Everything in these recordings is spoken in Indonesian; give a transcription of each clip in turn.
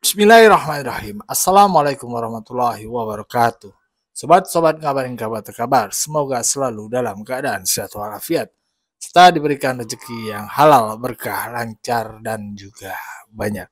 Bismillahirrahmanirrahim. Assalamualaikum warahmatullahi wabarakatuh. Sobat-sobat ngabarin kabar terkabar, semoga selalu dalam keadaan sehat walafiat, serta diberikan rezeki yang halal, berkah, lancar, dan juga banyak.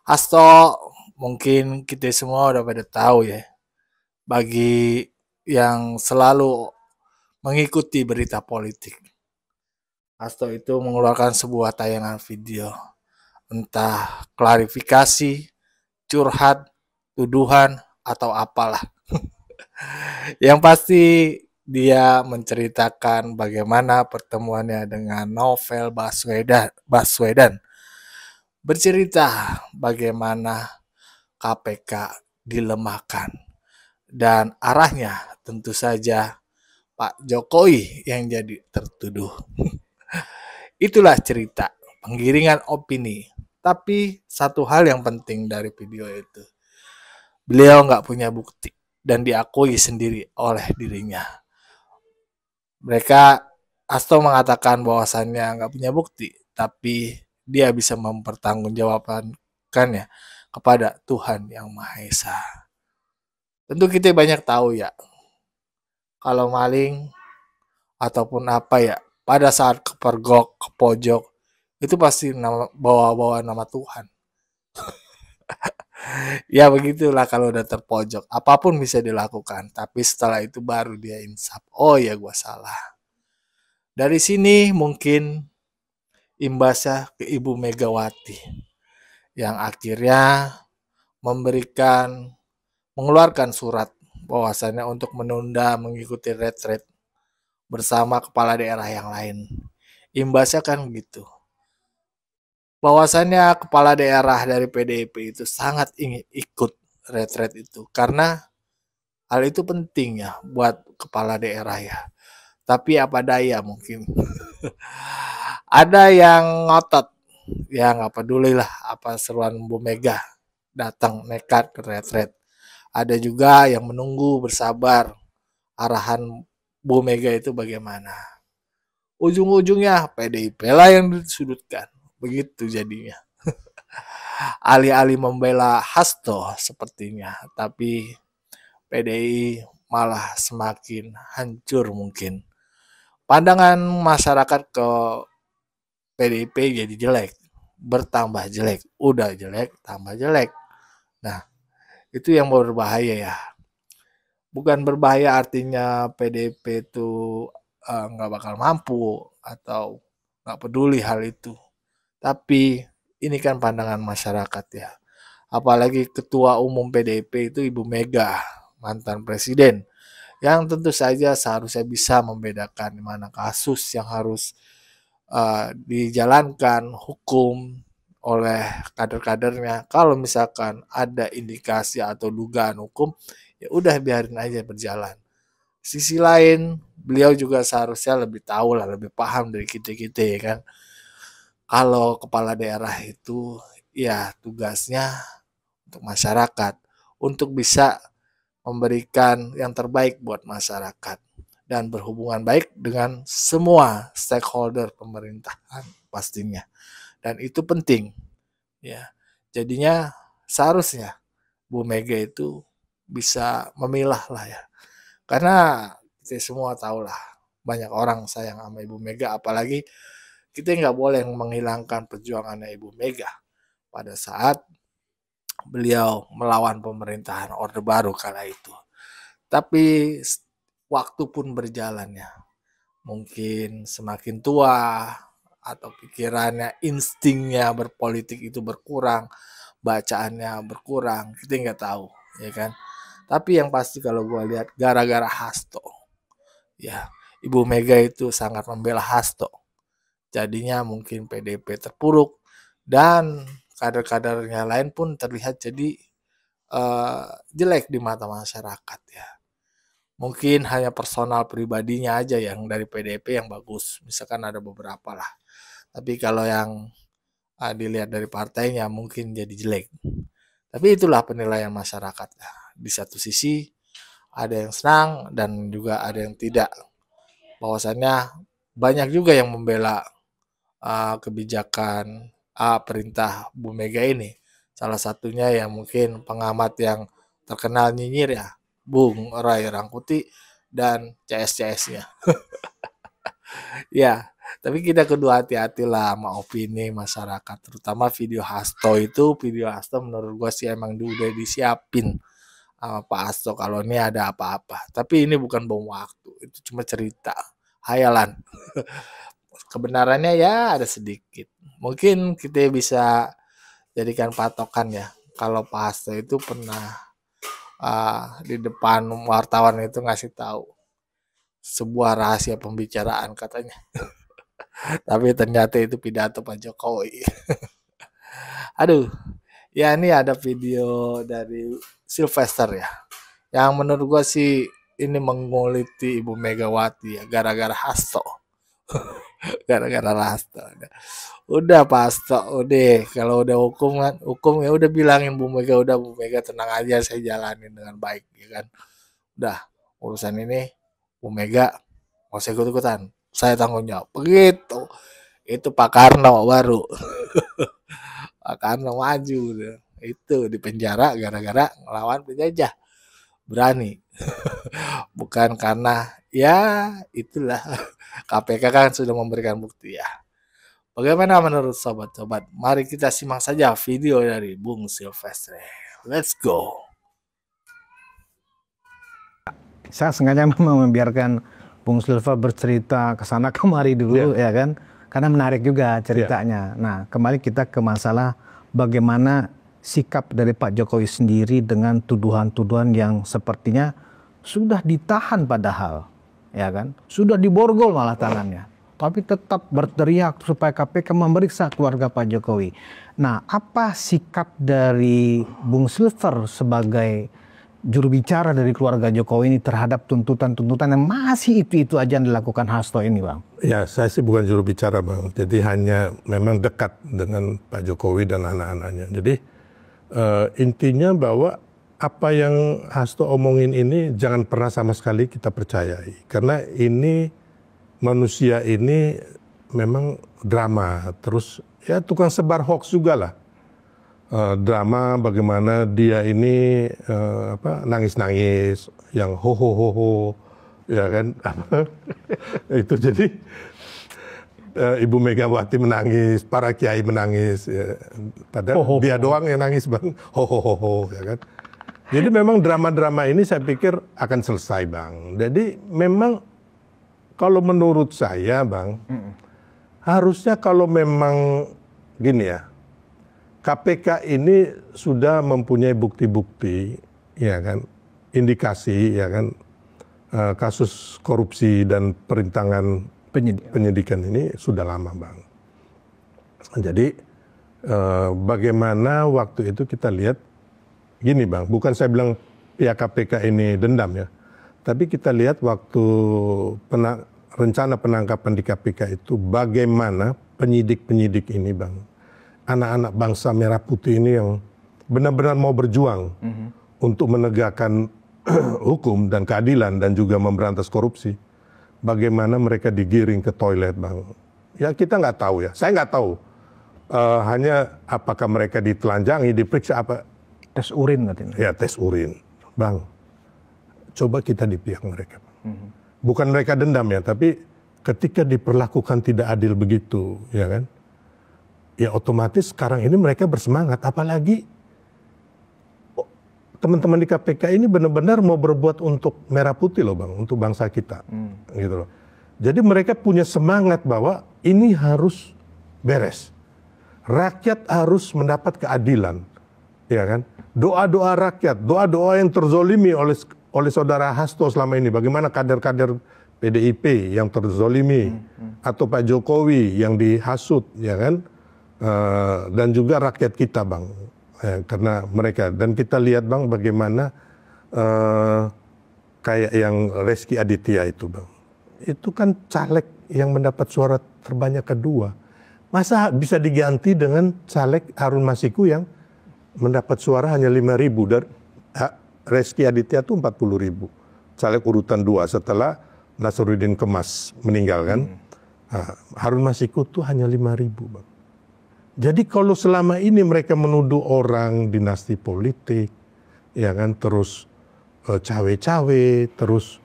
Hasto, mungkin kita semua udah pada tahu ya, bagi yang selalu mengikuti berita politik. Hasto itu mengeluarkan sebuah tayangan video, entah klarifikasi, curhat, tuduhan, atau apalah. Yang pasti dia menceritakan bagaimana pertemuannya dengan Novel Baswedan. Bercerita bagaimana KPK dilemahkan dan arahnya tentu saja Pak Jokowi yang jadi tertuduh. Itulah cerita penggiringan opini. Tapi satu hal yang penting dari video itu, beliau nggak punya bukti dan diakui sendiri oleh dirinya. Mereka Asto mengatakan bahwasannya nggak punya bukti, tapi dia bisa mempertanggungjawabkannya kepada Tuhan Yang Maha Esa. Tentu kita banyak tahu ya, kalau maling ataupun apa ya, pada saat kepergok, ke pojok, itu pasti bawa-bawa nama Tuhan. Ya begitulah kalau udah terpojok, apapun bisa dilakukan, tapi setelah itu baru dia insaf. Oh ya gua salah. Dari sini mungkin imbasnya ke Ibu Megawati yang akhirnya mengeluarkan surat bahwasannya untuk menunda mengikuti retret bersama kepala daerah yang lain. Imbasnya kan gitu. Bahwasannya kepala daerah dari PDIP itu sangat ingin ikut retret itu karena hal itu penting ya buat kepala daerah ya. Tapi apa daya mungkin. Ada yang ngotot, ya nggak peduli lah apa seruan Bu Mega, datang nekat ke retret. Ada juga yang menunggu bersabar arahan Bu Mega itu bagaimana. Ujung-ujungnya PDIP lah yang disudutkan. Begitu jadinya. Alih-alih membela Hasto sepertinya, tapi PDI malah semakin hancur mungkin. Pandangan masyarakat ke PDIP jadi jelek, bertambah jelek, udah jelek, tambah jelek. Nah, itu yang berbahaya ya. Bukan berbahaya artinya PDIP itu nggak bakal mampu atau nggak peduli hal itu. Tapi ini kan pandangan masyarakat ya. Apalagi ketua umum PDIP itu Ibu Mega, mantan presiden, yang tentu saja seharusnya bisa membedakan mana kasus yang harus dijalankan hukum oleh kader-kadernya. Kalau misalkan ada indikasi atau dugaan hukum, ya udah biarin aja berjalan. Sisi lain, beliau juga seharusnya lebih tahu lah, lebih paham dari kita-kita ya kan. Kalau kepala daerah itu ya tugasnya untuk masyarakat, untuk bisa memberikan yang terbaik buat masyarakat dan berhubungan baik dengan semua stakeholder pemerintahan pastinya. Dan itu penting ya. Jadinya seharusnya Bu Mega itu bisa memilah lah ya. Karena kita semua tahu lah banyak orang sayang sama Ibu Mega, apalagi kita nggak boleh menghilangkan perjuangannya Ibu Mega pada saat beliau melawan pemerintahan Orde Baru kala itu. Tapi waktu pun berjalannya, mungkin semakin tua atau pikirannya, instingnya berpolitik itu berkurang, bacaannya berkurang, kita nggak tahu, ya kan. Tapi yang pasti kalau gue lihat gara-gara Hasto, ya Ibu Mega itu sangat membela Hasto. Jadinya mungkin PDP terpuruk dan kader-kadernya lain pun terlihat jadi jelek di mata masyarakat ya. Mungkin hanya personal pribadinya aja yang dari PDIP yang bagus. Misalkan ada beberapa lah. Tapi kalau yang dilihat dari partainya mungkin jadi jelek. Tapi itulah penilaian masyarakat. Di satu sisi ada yang senang dan juga ada yang tidak. Bahwasannya banyak juga yang membela kebijakan perintah Bu Mega ini. Salah satunya yang mungkin pengamat yang terkenal nyinyir ya, Bung Ray Rangkuti dan CS-CS-nya. Ya, tapi kita kudu hati-hati lah sama opini masyarakat, terutama video Hasto menurut gua sih emang udah disiapin sama Pak Hasto kalau ini ada apa-apa. Tapi ini bukan bom waktu, itu cuma cerita, hayalan. Kebenarannya ya ada sedikit. Mungkin kita bisa jadikan patokan ya, kalau Pak Hasto itu pernah di depan wartawan itu ngasih tahu sebuah rahasia pembicaraan katanya. Tapi ternyata itu pidato Pak Jokowi. Aduh, ya ini ada video dari Sylvester ya. Yang menurut gua sih ini menguliti Ibu Megawati ya gara-gara Hasto. Gara-gara Hasto. Udah Pak Hasto, udah kalau udah hukum ya udah bilangin Bu Mega tenang aja saya jalanin dengan baik ya kan. Udah urusan ini Bu Mega mau saya ikut-ikutan. Saya tanggung jawab. Begitu. Itu Pak Karno baru. Pak Karno maju itu di penjara gara-gara ngelawan penjajah. Berani. Bukan karena ya itulah KPK kan sudah memberikan bukti ya. Bagaimana menurut sobat-sobat? Mari kita simak saja video dari Bung Silvestre. Let's go. Saya sengaja membiarkan Bung Silva bercerita ke sana kemari dulu ya kan, karena menarik juga ceritanya. Nah, kembali kita ke masalah bagaimana sikap dari Pak Jokowi sendiri dengan tuduhan-tuduhan yang sepertinya sudah ditahan padahal, ya kan, sudah diborgol malah tangannya, tapi tetap berteriak supaya KPK memeriksa keluarga Pak Jokowi. Nah, apa sikap dari Bung Silver sebagai juru bicara dari keluarga Jokowi ini terhadap tuntutan-tuntutan yang masih itu aja yang dilakukan Hasto ini, Bang? Ya, saya sih bukan juru bicara, Bang. Jadi hanya memang dekat dengan Pak Jokowi dan anak-anaknya. Jadi intinya bahwa apa yang Hasto omongin ini jangan pernah sama sekali kita percayai. Karena ini manusia ini memang drama. Terus ya tukang sebar hoax juga lah. Drama bagaimana dia ini nangis-nangis yang ho ya kan. Itu jadi Ibu Megawati menangis, para kiai menangis ya. Padahal dia doang yang nangis, Bang. Ho ya kan. Jadi memang drama-drama ini saya pikir akan selesai, Bang. Jadi memang kalau menurut saya, Bang, harusnya kalau memang gini ya, KPK ini sudah mempunyai bukti-bukti, ya kan, indikasi, ya kan, kasus korupsi dan perintangan penyidikan ini sudah lama, Bang. Jadi bagaimana waktu itu kita lihat, gini Bang, bukan saya bilang pihak KPK ini dendam ya, tapi kita lihat waktu rencana penangkapan di KPK itu bagaimana penyidik-penyidik ini, Bang, anak-anak bangsa merah putih ini yang benar-benar mau berjuang untuk menegakkan hukum dan keadilan dan juga memberantas korupsi. Bagaimana mereka digiring ke toilet, Bang. Ya kita nggak tahu ya, saya nggak tahu. Hanya apakah mereka ditelanjangi, diperiksa apa. Tes urin katanya. Ya tes urin. Bang, coba kita di pihak mereka. Bukan mereka dendam ya, tapi ketika diperlakukan tidak adil begitu, ya kan. Ya otomatis sekarang ini mereka bersemangat, apalagi teman-teman di KPK ini benar-benar mau berbuat untuk merah putih loh, Bang, untuk bangsa kita, gitu loh. Jadi mereka punya semangat bahwa ini harus beres, rakyat harus mendapat keadilan, ya kan. Doa-doa rakyat, doa-doa yang terzolimi oleh saudara Hasto selama ini, bagaimana kader-kader PDIP yang terzolimi, atau Pak Jokowi yang dihasut, ya kan. Dan juga rakyat kita, Bang, karena mereka, dan kita lihat, Bang, bagaimana kayak yang Rezky Aditya itu, Bang, itu kan caleg yang mendapat suara terbanyak kedua, masa bisa diganti dengan caleg Harun Masiku yang mendapat suara hanya 5.000 dan Rezky Aditya itu 40.000, caleg urutan 2 setelah Nasruddin Kemas meninggal kan. Harun Masiku tuh hanya 5.000, Bang. Jadi kalau selama ini mereka menuduh orang dinasti politik, ya kan, terus cawe-cawe, terus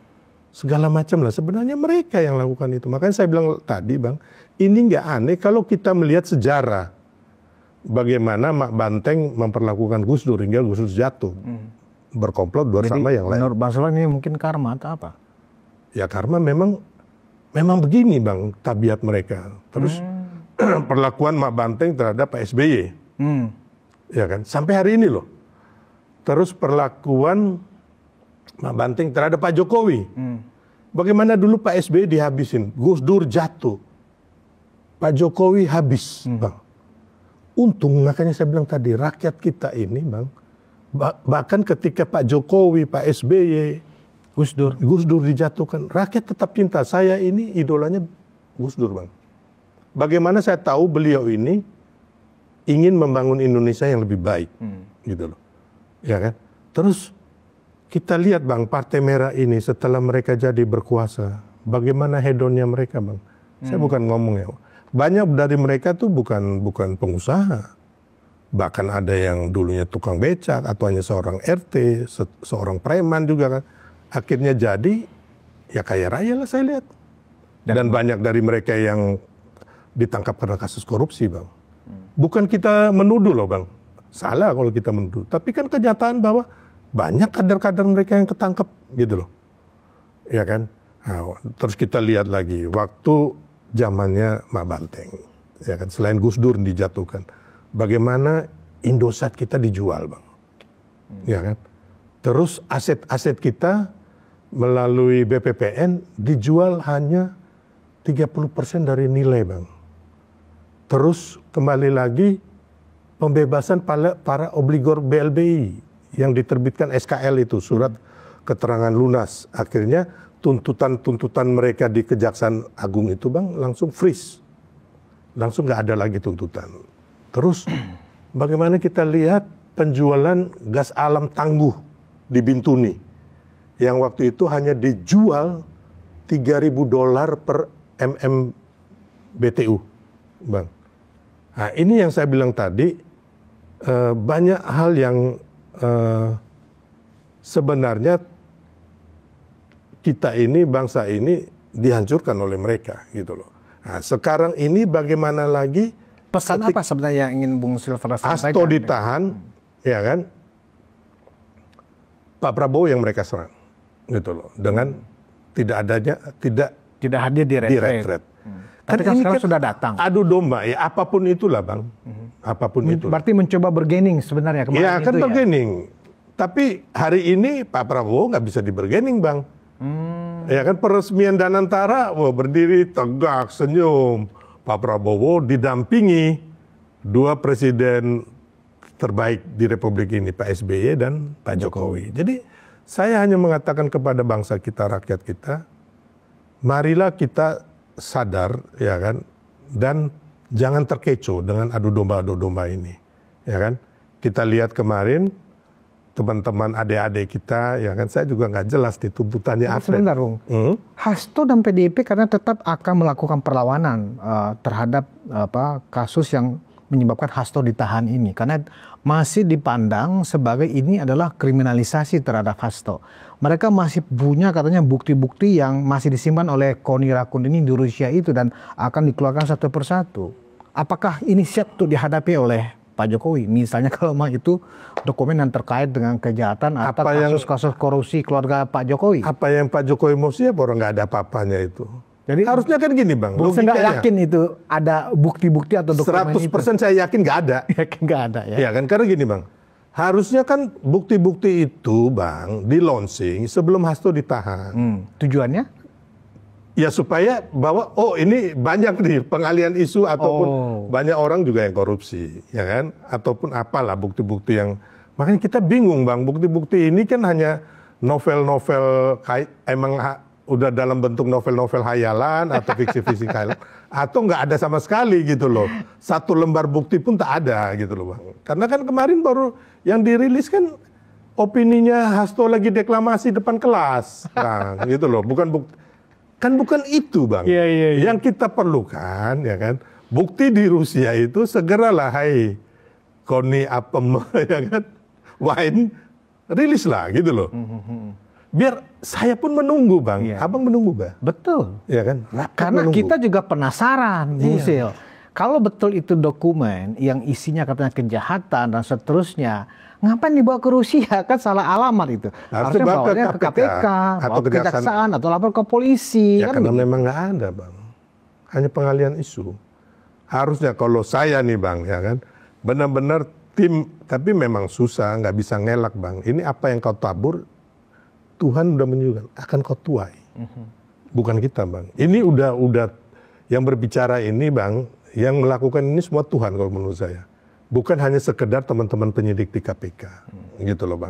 segala macam lah. Sebenarnya mereka yang lakukan itu. Makanya saya bilang tadi, Bang, ini nggak aneh kalau kita melihat sejarah bagaimana Mak Banteng memperlakukan Gus Dur hingga Gus Dur jatuh, berkomplot bersama yang lain. Menurut Bang Sultan ini mungkin karma atau apa? Ya karma memang begini, Bang, tabiat mereka. Terus perlakuan Mak Banteng terhadap Pak SBY, ya kan, sampai hari ini loh. Terus perlakuan Mak Banteng terhadap Pak Jokowi. Bagaimana dulu Pak SBY dihabisin, Gus Dur jatuh, Pak Jokowi habis, Bang. Untung, makanya saya bilang tadi, rakyat kita ini, Bang, bahkan ketika Pak Jokowi, Pak SBY, Gus Dur dijatuhkan, rakyat tetap cinta. Saya ini idolanya Gus Dur, Bang. Bagaimana saya tahu beliau ini ingin membangun Indonesia yang lebih baik, gitu loh, ya kan? Terus kita lihat, Bang, Partai Merah ini setelah mereka jadi berkuasa, bagaimana hedonnya mereka, Bang? Saya bukan ngomong ya, banyak dari mereka tuh bukan pengusaha, bahkan ada yang dulunya tukang becak atau hanya seorang RT, seorang preman juga kan, akhirnya jadi ya kaya raya lah saya lihat, dan banyak dari mereka yang ditangkap karena kasus korupsi, Bang. Bukan kita menuduh loh, Bang. Salah kalau kita menuduh. Tapi kan kenyataan bahwa banyak kader-kader mereka yang ketangkep gitu loh. Ya kan? Nah, terus kita lihat lagi waktu zamannya Mak Banteng. Ya kan? Selain Gus Dur dijatuhkan. Bagaimana Indosat kita dijual, Bang. Ya kan? Terus aset-aset kita melalui BPPN dijual hanya 30% dari nilai, Bang. Terus kembali lagi pembebasan para obligor BLBI yang diterbitkan SKL itu, surat keterangan lunas. Akhirnya tuntutan mereka di Kejaksaan Agung itu, Bang, langsung freeze. Langsung nggak ada lagi tuntutan. Terus bagaimana kita lihat penjualan gas alam tangguh di Bintuni yang waktu itu hanya dijual $3.000 per MMBTU, Bang. Nah, ini yang saya bilang tadi, banyak hal yang sebenarnya kita ini, bangsa ini dihancurkan oleh mereka gitu loh. Nah, sekarang ini bagaimana lagi? Pesan apa sebenarnya yang ingin Bung Silver sampaikan? Hasto ditahan, ya kan? Pak Prabowo yang mereka serang, gitu loh. Dengan tidak hadir di retret. Tapi kan sekarang sudah datang. Adu domba, ya apapun itulah, Bang. Apapun itu. Berarti mencoba bergening sebenarnya kemarin. Ya kan bergening. Tapi hari ini Pak Prabowo nggak bisa dibergening, Bang. Ya kan peresmian Danantara, berdiri tegak, senyum. Pak Prabowo didampingi dua presiden terbaik di Republik ini, Pak SBY dan Pak Jokowi. Jadi saya hanya mengatakan kepada bangsa kita, rakyat kita, marilah kita sadar, ya kan, dan jangan terkecoh dengan adu domba ini, ya kan. Kita lihat kemarin teman-teman adik-adik kita, ya kan, saya juga nggak jelas di tuntutannya apa. Sebentar, Bung. Hasto dan PDIP karena tetap akan melakukan perlawanan terhadap kasus yang menyebabkan Hasto ditahan ini, karena masih dipandang sebagai ini adalah kriminalisasi terhadap Hasto. Mereka masih punya katanya bukti-bukti yang masih disimpan oleh Koni Rakun ini di Rusia itu dan akan dikeluarkan satu persatu. Apakah ini siap untuk dihadapi oleh Pak Jokowi? Misalnya kalau memang itu dokumen yang terkait dengan kejahatan atau kasus-kasus korupsi keluarga Pak Jokowi. Apa yang Pak Jokowi mau siap, orang nggak ada apa-apanya itu. Jadi harusnya kan gini, Bang. Saya nggak yakin itu ada bukti-bukti atau dokumen 100% itu. Saya yakin nggak ada. Yakin nggak ada ya. Ya kan, karena gini, Bang. Harusnya kan bukti-bukti itu, Bang, di launching sebelum Hasto ditahan. Tujuannya? Ya supaya bahwa ini banyak nih pengalian isu ataupun banyak orang juga yang korupsi, ya kan? Ataupun apalah bukti-bukti yang, makanya kita bingung, Bang. Bukti-bukti ini kan hanya novel-novel emang udah dalam bentuk novel-novel hayalan atau fiksi-fiksi hayalan, atau nggak ada sama sekali gitu loh. Satu lembar bukti pun tak ada gitu loh, Bang. Karena kan kemarin baru yang dirilis kan opininya Hasto lagi deklamasi depan kelas, Bang, gitu loh. Bukan bukti, kan bukan itu, Bang. Iya. Yang kita perlukan, ya kan, Bukti di Rusia itu segeralah, hai Koni Apem, ya kan, Wine, rilislah gitu loh. Biar saya pun menunggu, Bang. Iya. Abang menunggu, Bang. Betul. Ya kan? Karena menunggu. kita juga penasaran, Bung Iya. Sil. Kalau betul itu dokumen yang isinya katanya kejahatan dan seterusnya, ngapain dibawa ke Rusia? Kan salah alamat itu. Harusnya Harusnya bawa ke bawanya ke KPK, atau bawa ke kejaksaan, atau lapor ke polisi. Ya kan karena begitu. memang nggak ada, Bang. Hanya pengalian isu. Harusnya kalau saya nih, Bang, ya kan, benar-benar tim, tapi memang susah, nggak bisa ngelak, Bang. Ini apa yang kau tabur, Tuhan udah menunjukkan akan kau tuai. Bukan kita, Bang. Ini udah yang berbicara ini, Bang, yang melakukan ini semua Tuhan kalau menurut saya. Bukan hanya sekedar teman-teman penyidik di KPK. Gitu loh, Bang.